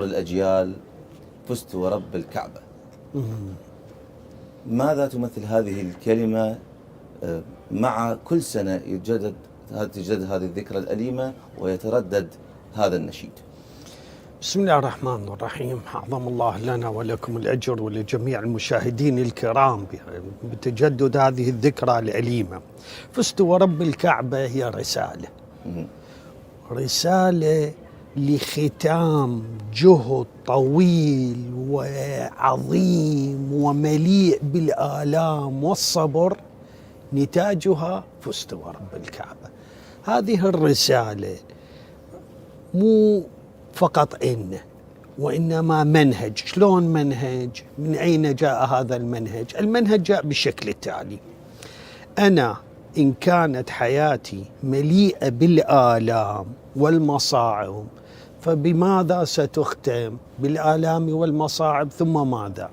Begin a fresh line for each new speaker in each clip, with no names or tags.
الأجيال فزت ورب الكعبة. ماذا تمثل هذه الكلمة مع كل سنة تجدد هذه الذكرى الأليمة ويتردد هذا النشيد؟
بسم الله الرحمن الرحيم. أعظم الله لنا ولكم الأجر ولجميع المشاهدين الكرام بتجدد هذه الذكرى الأليمة. فزت ورب الكعبة هي رسالة لختام جهد طويل وعظيم ومليء بالآلام والصبر، نتاجها فزت ورب الكعبة. هذه الرسالة مو فقط وإنما منهج. شلون منهج؟ من أين جاء هذا المنهج؟ المنهج جاء بالشكل التالي: أنا إن كانت حياتي مليئة بالآلام والمصاعب، فبماذا ستختم؟ بالآلام والمصاعب، ثم ماذا؟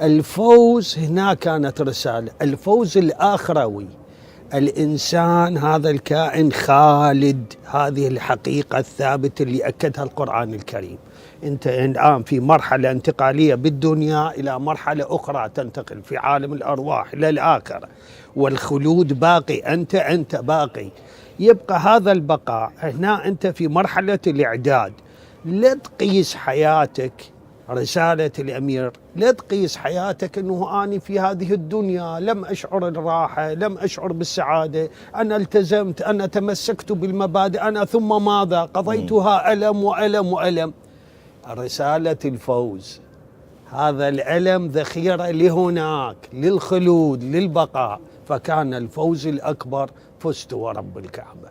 الفوز هنا كانت رسالة، الفوز الآخروي. الإنسان هذا الكائن خالد، هذه الحقيقة الثابتة اللي أكدها القرآن الكريم. أنت الآن في مرحلة انتقالية بالدنيا إلى مرحلة أخرى، تنتقل في عالم الأرواح إلى الآخرة، والخلود باقي، أنت باقي، يبقى هذا البقاء. هنا أنت في مرحلة الإعداد. لا تقيس حياتك، رسالة الأمير، لا تقيس حياتك أنه أنا في هذه الدنيا لم أشعر الراحة، لم أشعر بالسعادة، أنا التزمت، أنا تمسكت بالمبادئ، أنا ثم ماذا؟ قضيتها ألم وألم وألم. رسالة الفوز، هذا الألم ذخيرة لهناك، للخلود، للبقاء، فكان الفوز الأكبر فزت ورب الكعبة.